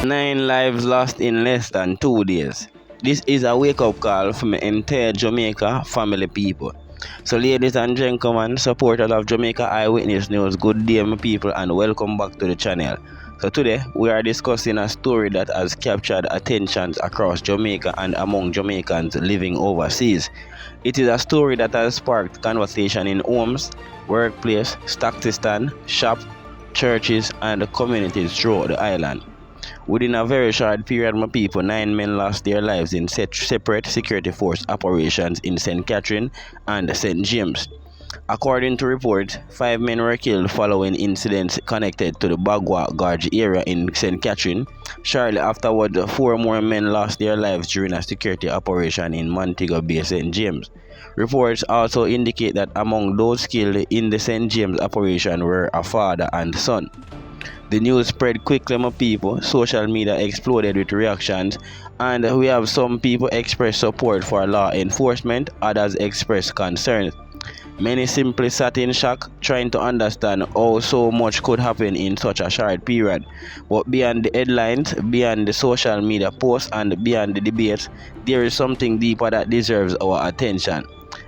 9 lives lost in less than 2 days. This is a wake-up call for my entire Jamaica family people. So ladies and gentlemen, supporters of Jamaica Eyewitness News, good day my people and welcome back to the channel. So today we are discussing a story that has captured attentions across Jamaica and among Jamaicans living overseas. It is a story that has sparked conversation in homes, workplace, taxi stand, shop, churches and communities throughout the island. Within a very short period, my people, 9 men lost their lives in separate security force operations in St. Catherine and St. James. According to reports, 5 men were killed following incidents connected to the Bog Walk Gorge area in St. Catherine. Shortly afterward, 4 more men lost their lives during a security operation in Montego Bay, St. James. Reports also indicate that among those killed in the St. James operation were a father and son. The news spread quickly, my people. Social media exploded with reactions, and we have some people express support for law enforcement, others express concerns. Many simply sat in shock, trying to understand how so much could happen in such a short period. But beyond the headlines, beyond the social media posts, and beyond the debates, there is something deeper that deserves our attention.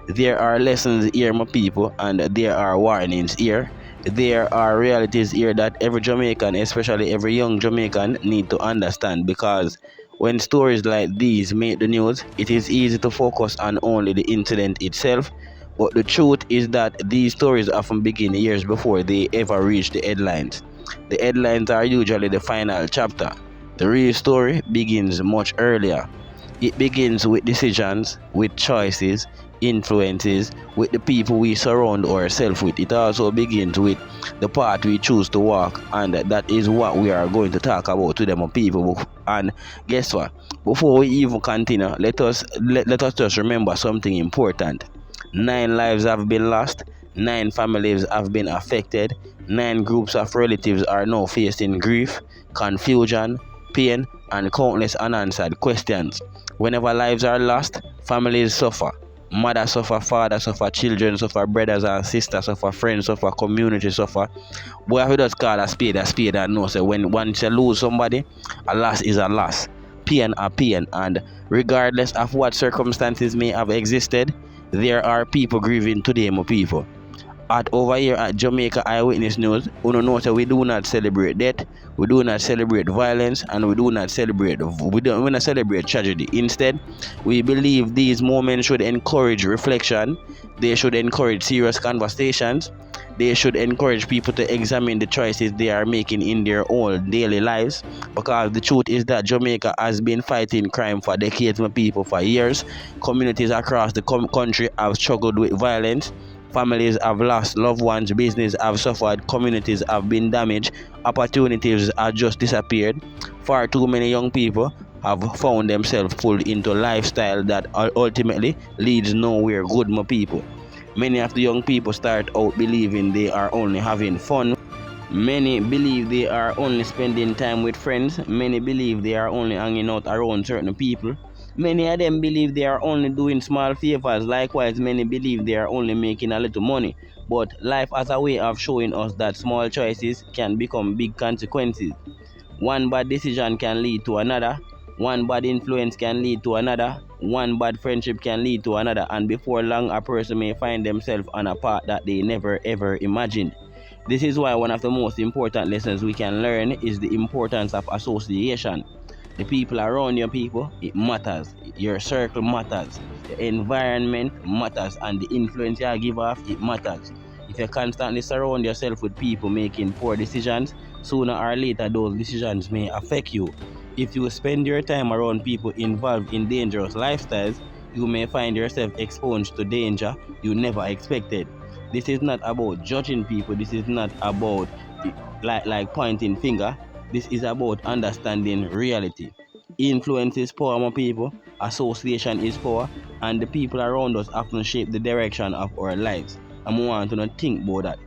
There are lessons here, my people, and there are warnings here. There are realities here that every Jamaican, especially every young Jamaican, need to understand, because when stories like these make the news, it is easy to focus on only the incident itself. But the truth is that these stories often begin years before they ever reach the headlines. The headlines are usually the final chapter. The real story begins much earlier. It begins with decisions, with choices, influences, with the people we surround ourselves with. It also begins with the path we choose to walk, and that is what we are going to talk about today, my people. And guess what? Before we even continue, let us just remember something important. 9 lives have been lost, 9 families have been affected, 9 groups of relatives are now facing grief, confusion, pain, and countless unanswered questions. Whenever lives are lost, families suffer. Mothers suffer, fathers suffer, children suffer, brothers and sisters suffer, friends suffer, community suffer. Boy, if you just call a spade and know, so when once you lose somebody, a loss is a loss. Pain a pain, and regardless of what circumstances may have existed, there are people grieving today, my people. Over here at Jamaica Eyewitness News, we know that we do not celebrate death, we do not celebrate violence, and we do not celebrate tragedy. Instead, we believe these moments should encourage reflection, they should encourage serious conversations, they should encourage people to examine the choices they are making in their own daily lives, because the truth is that Jamaica has been fighting crime for decades, my people, for years. Communities across the country have struggled with violence. Families have lost loved ones, business have suffered, communities have been damaged, opportunities have just disappeared. Far too many young people have found themselves pulled into a lifestyle that ultimately leads nowhere good, my people. Many of the young people start out believing they are only having fun. Many believe they are only spending time with friends. Many believe they are only hanging out around certain people. Many of them believe they are only doing small favors. Likewise, many believe they are only making a little money. But life has a way of showing us that small choices can become big consequences. One bad decision can lead to another. One bad influence can lead to another. One bad friendship can lead to another. And before long, a person may find themselves on a path that they never ever imagined. This is why one of the most important lessons we can learn is the importance of association. The people around your people, it matters. Your circle matters. The environment matters, and the influence you give off, it matters. If you constantly surround yourself with people making poor decisions, sooner or later those decisions may affect you. If you spend your time around people involved in dangerous lifestyles, you may find yourself exposed to danger you never expected. This is not about judging people. This is not about like pointing finger. This is about understanding reality. Influence is power, my people. Association is power. And the people around us often shape the direction of our lives. And we want to not think about that.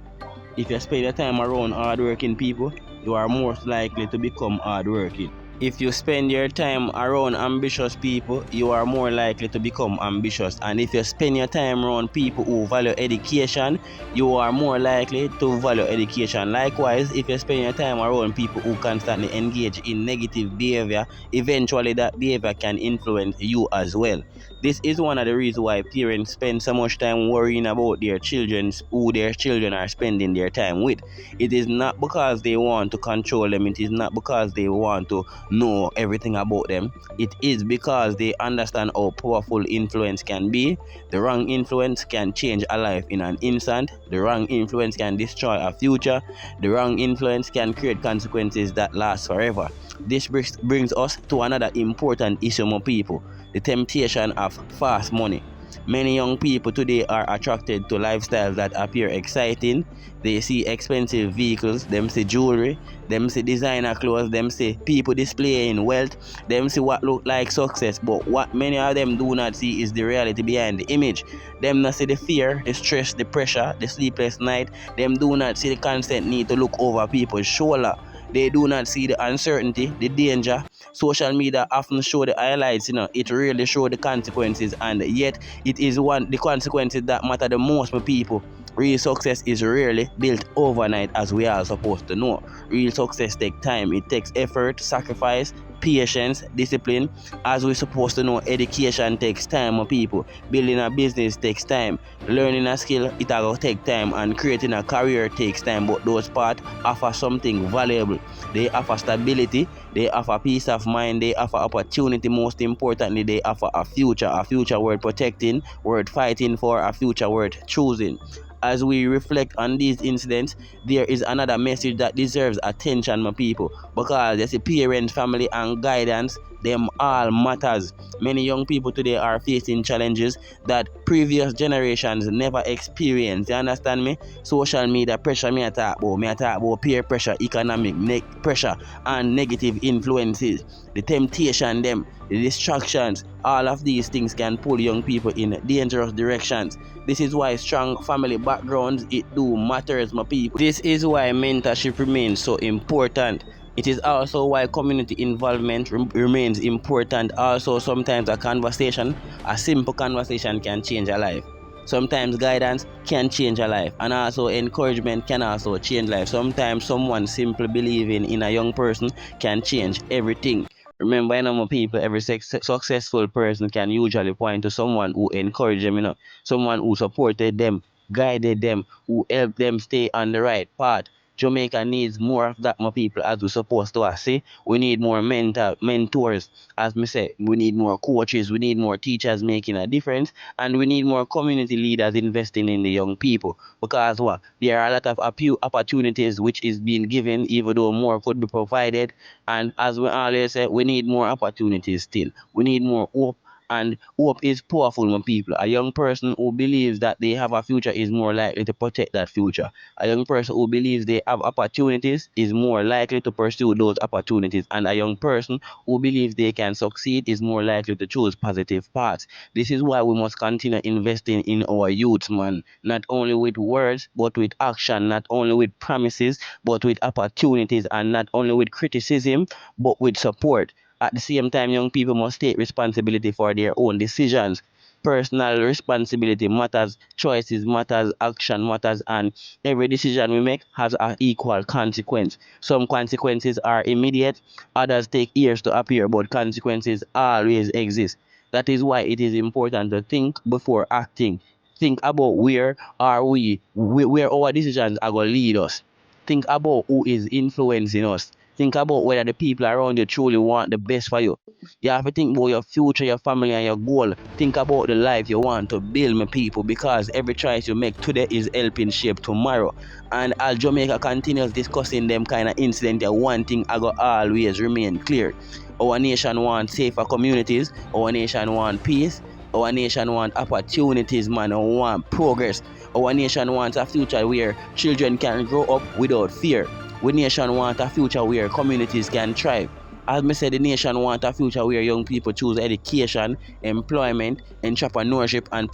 If you spend your time around hardworking people, you are most likely to become hardworking. If you spend your time around ambitious people, you are more likely to become ambitious. And if you spend your time around people who value education, you are more likely to value education. Likewise, if you spend your time around people who constantly engage in negative behavior, eventually that behavior can influence you as well. This is one of the reasons why parents spend so much time worrying about their children, who their children are spending their time with. It is not because they want to control them, it is not because they want to know everything about them. It is because they understand how powerful influence can be. The wrong influence can change a life in an instant. The wrong influence can destroy a future. The wrong influence can create consequences that last forever. This brings us to another important issue, my people: the temptation of fast money. Many young people today are attracted to lifestyles that appear exciting. They see expensive vehicles, them see jewelry, them see designer clothes, them see people displaying wealth, them see what look like success. But what many of them do not see is the reality behind the image. Them not see the fear, the stress, the pressure, the sleepless night. Them do not see the constant need to look over people's shoulder. They do not see the uncertainty, the danger. Social media often show the highlights, it really show the consequences, and yet it is the consequences that matter the most for people. Real success is rarely built overnight, as we are supposed to know. Real success takes time. It takes effort, sacrifice, patience, discipline. As we're supposed to know, education takes time, my people. Building a business takes time. Learning a skill, it will take time. And creating a career takes time. But those parts offer something valuable. They offer stability. They offer peace of mind. They offer opportunity. Most importantly, they offer a future worth protecting, worth fighting for, a future worth choosing. As we reflect on these incidents, there is another message that deserves attention, my people, because you see, parents, family, and guidance, them all matters. Many young people today are facing challenges that previous generations never experienced. You understand me? Social media pressure, me I talk about peer pressure, economic pressure, and negative influences. The temptation, the distractions, all of these things can pull young people in dangerous directions. This is why strong family backgrounds, it do matters, my people. This is why mentorship remains so important. It is also why community involvement remains important. Also, sometimes a simple conversation can change a life. Sometimes guidance can change a life, and also encouragement can also change life. Sometimes someone simply believing in a young person can change everything. Remember, my people, every successful person can usually point to someone who encouraged them, someone who supported them, guided them, who helped them stay on the right path. Jamaica needs more of that, my people, as we're supposed to see. We need more mentors, as me say. We need more coaches, we need more teachers making a difference, and we need more community leaders investing in the young people. Because what? There are a lot of opportunities which is being given, even though more could be provided. And as we always say, we need more opportunities still. We need more hope. And hope is powerful, my people. A young person who believes that they have a future is more likely to protect that future. A young person who believes they have opportunities is more likely to pursue those opportunities. And a young person who believes they can succeed is more likely to choose positive paths. This is why we must continue investing in our youth, man. Not only with words, but with action. Not only with promises, but with opportunities. And not only with criticism, but with support. At the same time, young people must take responsibility for their own decisions. Personal responsibility matters, choices matters, action matters, and every decision we make has an equal consequence. Some consequences are immediate, others take years to appear, but consequences always exist. That is why it is important to think before acting. Think about where are we, where our decisions are going to lead us. Think about who is influencing us. Think about whether the people around you truly want the best for you. You have to think about your future, your family, and your goal. Think about the life you want to build, my people, because every choice you make today is helping shape tomorrow. And as Jamaica continues discussing them kind of incident, one thing I go always remain clear. Our nation wants safer communities. Our nation wants peace. Our nation wants opportunities, man. We want progress. Our nation wants a future where children can grow up without fear. We nation want a future where communities can thrive. As me said, the nation want a future where young people choose education, employment, entrepreneurship, and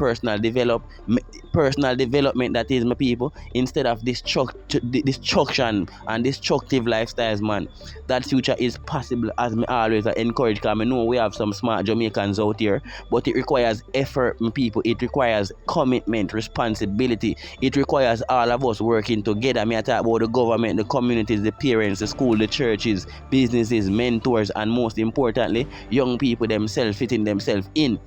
personal development that is, my people, instead of destruction and destructive lifestyles, man. That future is possible, as me always encourage, because I know we have some smart Jamaicans out here, but it requires effort, my people. It requires commitment, responsibility. It requires all of us working together. Me I talk about the government, the communities, the parents, the school, the churches, businesses, mentors, and most importantly, young people themselves fitting themselves in.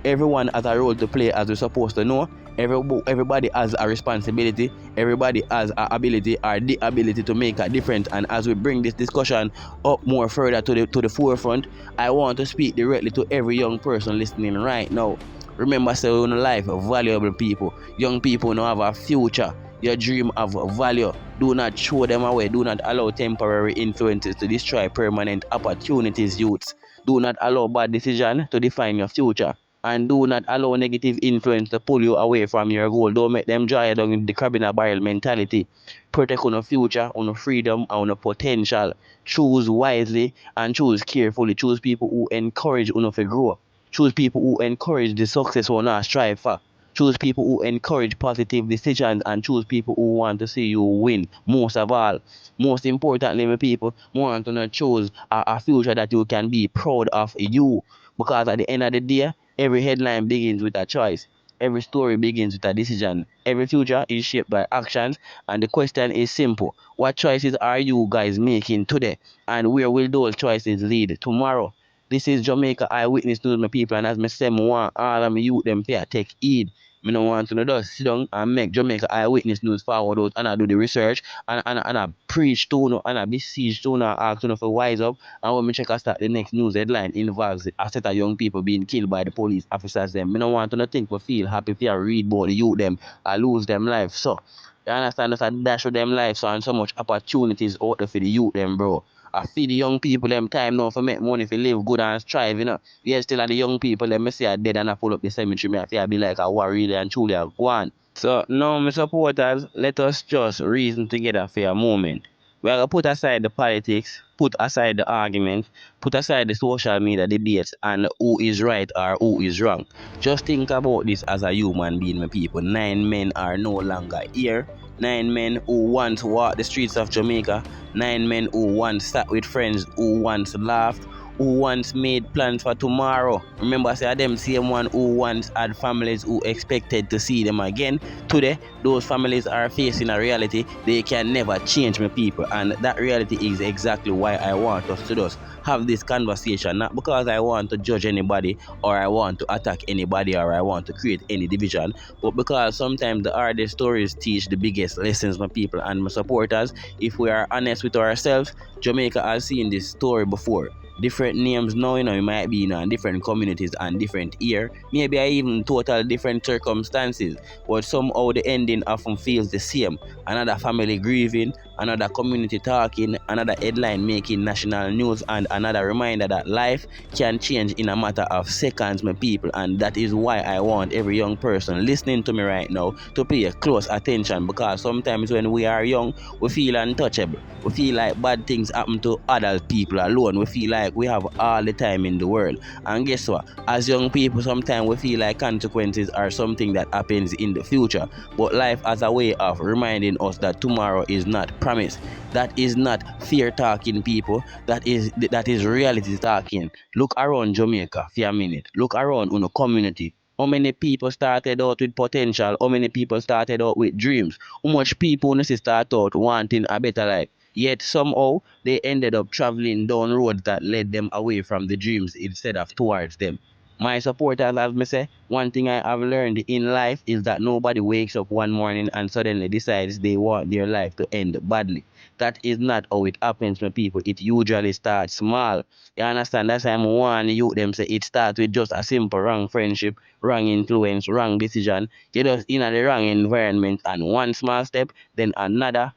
Everyone has a role to play, as we're supposed to know. Everybody has a responsibility. Everybody has a ability or the ability to make a difference. And as we bring this discussion up more further to the forefront, I want to speak directly to every young person listening right now. Remember, say in life, valuable people. Young people now have a future. Your dream of value. Do not throw them away. Do not allow temporary influences to destroy permanent opportunities, youths. Do not allow bad decisions to define your future. And do not allow negative influence to pull you away from your goal. Don't make them dry down in the crab in a barrel mentality. Protect on your future, on your freedom, on your potential. Choose wisely and choose carefully. Choose people who encourage you to grow. Choose people who encourage the success you not strive for. Choose people who encourage positive decisions and choose people who want to see you win. Most of all, most importantly, my people, want to choose a future that you can be proud of you. Because at the end of the day, every headline begins with a choice. Every story begins with a decision. Every future is shaped by actions. And the question is simple. What choices are you guys making today? And where will those choices lead tomorrow? This is Jamaica Eyewitness News, my people, and as me say, me want all of my youth them pay take heed. Me no want to just sit down and make Jamaica Eyewitness News forward out and I do the research and I preach to you and I besiege to you and ask you for wise up. And when me check I start the next news headline involves a set of young people being killed by the police officers them. Me no want to think we feel happy if you read about the youth them I lose them life. So you understand, there's a dash of them life, so and so much opportunities out there for the youth them, bro. I feed the young people them time now for make money for live good and strive, you know. Yes, still are the young people them me see are dead and I pull up the cemetery, me I feel I be like a warrior and truly a go on. So now my supporters, let us just reason together for a moment. We are gonna put aside the politics, put aside the arguments, put aside the social media debates and who is right or who is wrong. Just think about this as a human being, my people. 9 men are no longer here. 9 men who once walked the streets of Jamaica. 9 men who once sat with friends, who once laughed, who once made plans for tomorrow. Remember, I said them same one who once had families who expected to see them again. Today, those families are facing a reality they can never change, my people. And that reality is exactly why I want us to just have this conversation. Not because I want to judge anybody or I want to attack anybody or I want to create any division, but because sometimes the hardest stories teach the biggest lessons, my people and my supporters. If we are honest with ourselves, Jamaica has seen this story before. Different names now, you know, it might be in different communities and different year, maybe even total different circumstances, but somehow the ending often feels the same. Another family grieving, another community talking, another headline making national news, and another reminder that life can change in a matter of seconds, my people. And that is why I want every young person listening to me right now to pay close attention, because sometimes when we are young, we feel untouchable. We feel like bad things happen to adult people alone. We feel like we have all the time in the world. And guess what? As young people, sometimes we feel like consequences are something that happens in the future. But life has a way of reminding us that tomorrow is not promised. That is not fear talking, people. That is reality talking. Look around Jamaica for a minute. Look around in the community. How many people started out with potential? How many people started out with dreams? How much people start out wanting a better life? Yet somehow they ended up traveling down roads that led them away from the dreams instead of towards them. My supporters, as me say, one thing I have learned in life is that nobody wakes up one morning and suddenly decides they want their life to end badly. That is not how it happens, my people. It usually starts small. You understand? That's why I'm one youth them say it starts with just a simple wrong friendship, wrong influence, wrong decision. You just in the wrong environment and one small step, then another,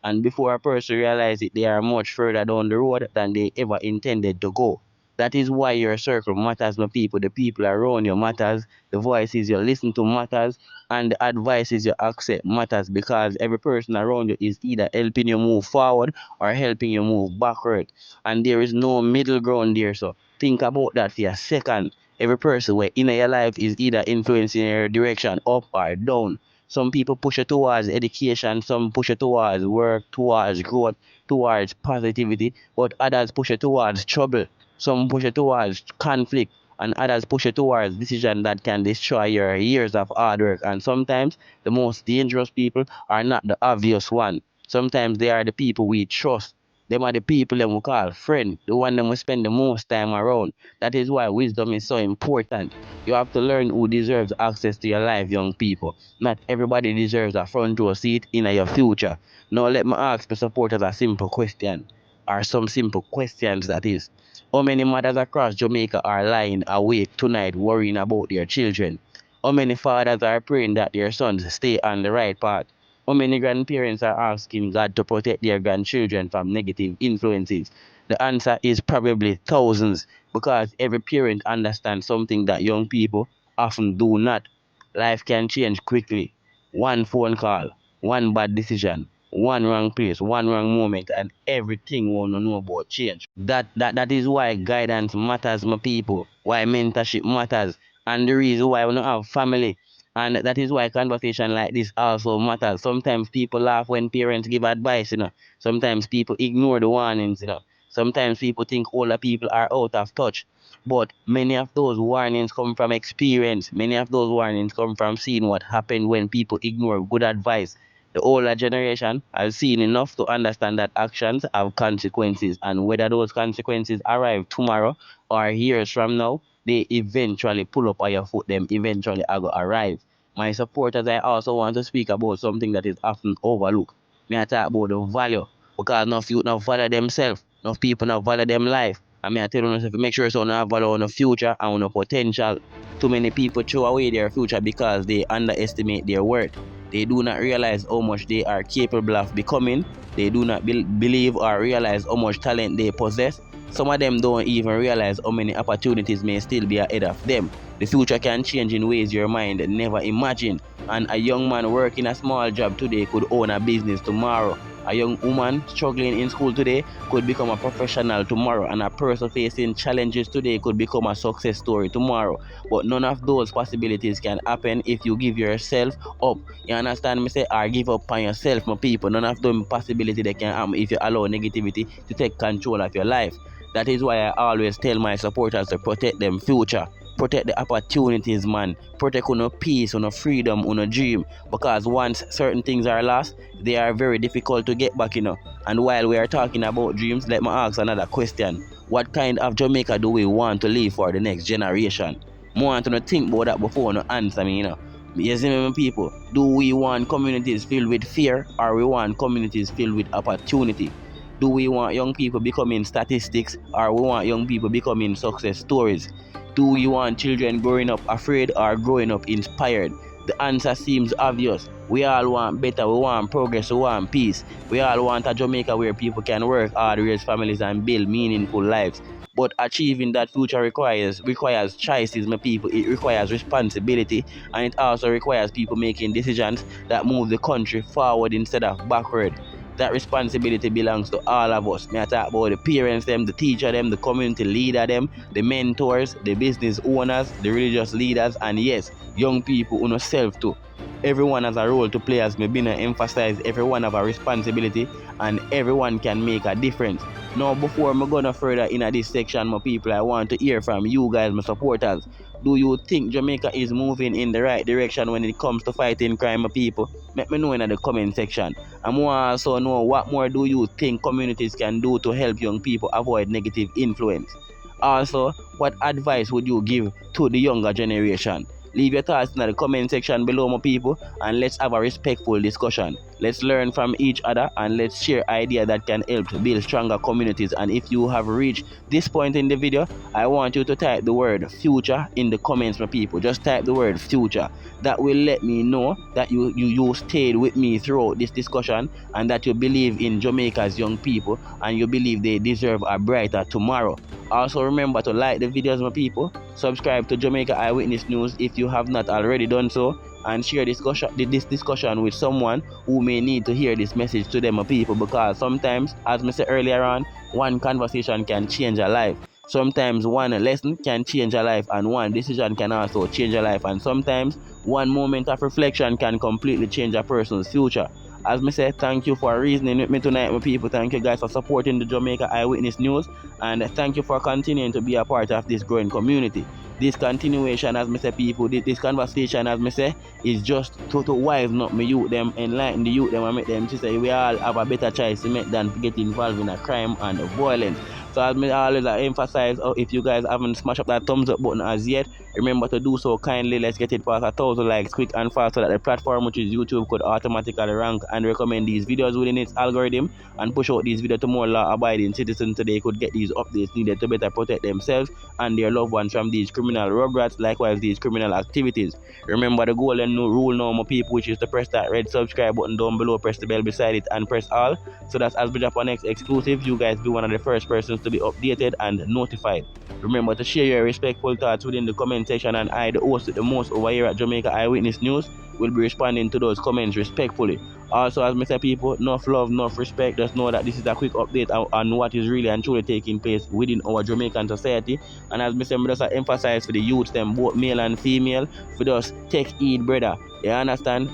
and before a person realizes it, they are much further down the road than they ever intended to go. That is why your circle matters, my people. The people around you matters, the voices you listen to matters, and the advices you accept matters, because every person around you is either helping you move forward or helping you move backward. And there is no middle ground there. So think about that for a second. Every person where in your life is either influencing your direction up or down. Some people push you towards education, some push you towards work, towards growth, towards positivity, but others push you towards trouble. Some push you towards conflict, and others push you towards decision that can destroy your years of hard work. And sometimes the most dangerous people are not the obvious one. Sometimes they are the people we trust. Them are the people them we call friend, the one them we spend the most time around. That is why wisdom is so important. You have to learn who deserves access to your life, young people. Not everybody deserves a front row seat in your future. Now let me ask the supporters a simple question, or some simple questions that is. How many mothers across Jamaica are lying awake tonight worrying about their children? How many fathers are praying that their sons stay on the right path? How many grandparents are asking God to protect their grandchildren from negative influences? The answer is probably thousands, because every parent understands something that young people often do not. Life can change quickly. One phone call, one bad decision, one wrong place, one wrong moment, and everything we want to know about change. That is why guidance matters, my people. Why mentorship matters, and the reason why we don't have family. And that is why conversation like this also matters. Sometimes people laugh when parents give advice. Sometimes people ignore the warnings. Sometimes people think older people are out of touch. But many of those warnings come from experience. Many of those warnings come from seeing what happened when people ignore good advice. The older generation has seen enough to understand that actions have consequences, and whether those consequences arrive tomorrow or years from now, they eventually pull up on your foot, them eventually are going to arrive. My supporters, I also want to speak about something that is often overlooked. Me I talk about the value, because enough youth not value themselves, enough people not value them life. And me I tell you, make sure so not value on the future and on the potential. Too many people throw away their future because they underestimate their worth. They do not realize how much they are capable of becoming. They do not believe or realize how much talent they possess. Some of them don't even realize how many opportunities may still be ahead of them. The future can change in ways your mind never imagined. And a young man working a small job today could own a business tomorrow. A young woman struggling in school today could become a professional tomorrow, and a person facing challenges today could become a success story tomorrow. But none of those possibilities can happen if you give yourself up. You understand me say, or give up on yourself, my people. None of them possibility they can happen if you allow negativity to take control of your life. That is why I always tell my supporters to protect them future. Protect the opportunities, man. Protect your peace, your freedom, your dream. Because once certain things are lost, they are very difficult to get back. And while we are talking about dreams, let me ask another question. What kind of Jamaica do we want to leave for the next generation? I want to think about that before you answer me. You see me, my people? Do we want communities filled with fear, or we want communities filled with opportunity? Do we want young people becoming statistics, or we want young people becoming success stories? Do we want children growing up afraid or growing up inspired? The answer seems obvious. We all want better, we want progress, we want peace. We all want a Jamaica where people can work hard, raise families, and build meaningful lives. But achieving that future requires choices, my people. It requires responsibility, and it also requires people making decisions that move the country forward instead of backward. That responsibility belongs to all of us. May I talk about the parents, them, the teacher, them, the community leader, them, the mentors, the business owners, the religious leaders, and yes, young people on self too. Everyone has a role to play, as Mebina emphasized. Everyone have a responsibility, and everyone can make a difference. Now, before I'm gonna further in this section, my people, I want to hear from you guys, my supporters. Do you think Jamaica is moving in the right direction when it comes to fighting crime, my people? Let me know in the comment section. And more also know, what more do you think communities can do to help young people avoid negative influence? Also, what advice would you give to the younger generation? Leave your thoughts in the comment section below, my people, and let's have a respectful discussion. Let's learn from each other, and let's share ideas that can help to build stronger communities. And if you have reached this point in the video, I want you to type the word future in the comments, my people. Just type the word future. That will let me know that you stayed with me throughout this discussion, and that you believe in Jamaica's young people, and you believe they deserve a brighter tomorrow. Also, remember to like the videos, my people. Subscribe to Jamaica Eyewitness News if you have not already done so, and share this discussion with someone who may need to hear this message to them, my people, because sometimes, as I said earlier on, one conversation can change a life. Sometimes one lesson can change a life, and one decision can also change a life. And sometimes one moment of reflection can completely change a person's future. As me say, thank you for reasoning with me tonight, my people. Thank you guys for supporting the Jamaica Eyewitness News, and thank you for continuing to be a part of this growing community. This continuation, as me say, people, this conversation, as me say, is just to wisen up me youth them, enlighten the youth them, and make them to say we all have a better choice to make than to get involved in a crime and violence. So as me always emphasize, if you guys haven't smashed up that thumbs up button as yet, remember to do so kindly. Let's get it past 1,000 likes quick and fast so that the platform, which is YouTube, could automatically rank and recommend these videos within its algorithm and push out these videos to more law-abiding citizens so they could get these updates needed to better protect themselves and their loved ones from these criminal rugrats, likewise these criminal activities. Remember the golden rule now, my people, which is to press that red subscribe button down below, press the bell beside it, and press all, so that as we drop our next exclusive, you guys be one of the first persons to be updated and notified. Remember to share your respectful thoughts within the comment section, and I, the host with the most over here at Jamaica Eyewitness News, will be responding to those comments respectfully. Also, as Mr. People, enough love, enough respect. Just know that this is a quick update on what is really and truly taking place within our Jamaican society. And as Mr. just emphasize for the youth, them both male and female, for just take heed, brother. You understand?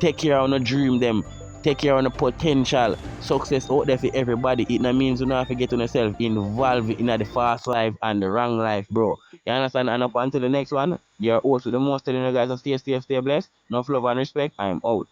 Take care of the dream, them. Take care of the potential. Success out there for everybody. It means you don't have to get yourself involved in the fast life and the wrong life, bro. You understand? And up until the next one, your host with the most telling you guys to stay safe, stay blessed. Enough love and respect. I'm out.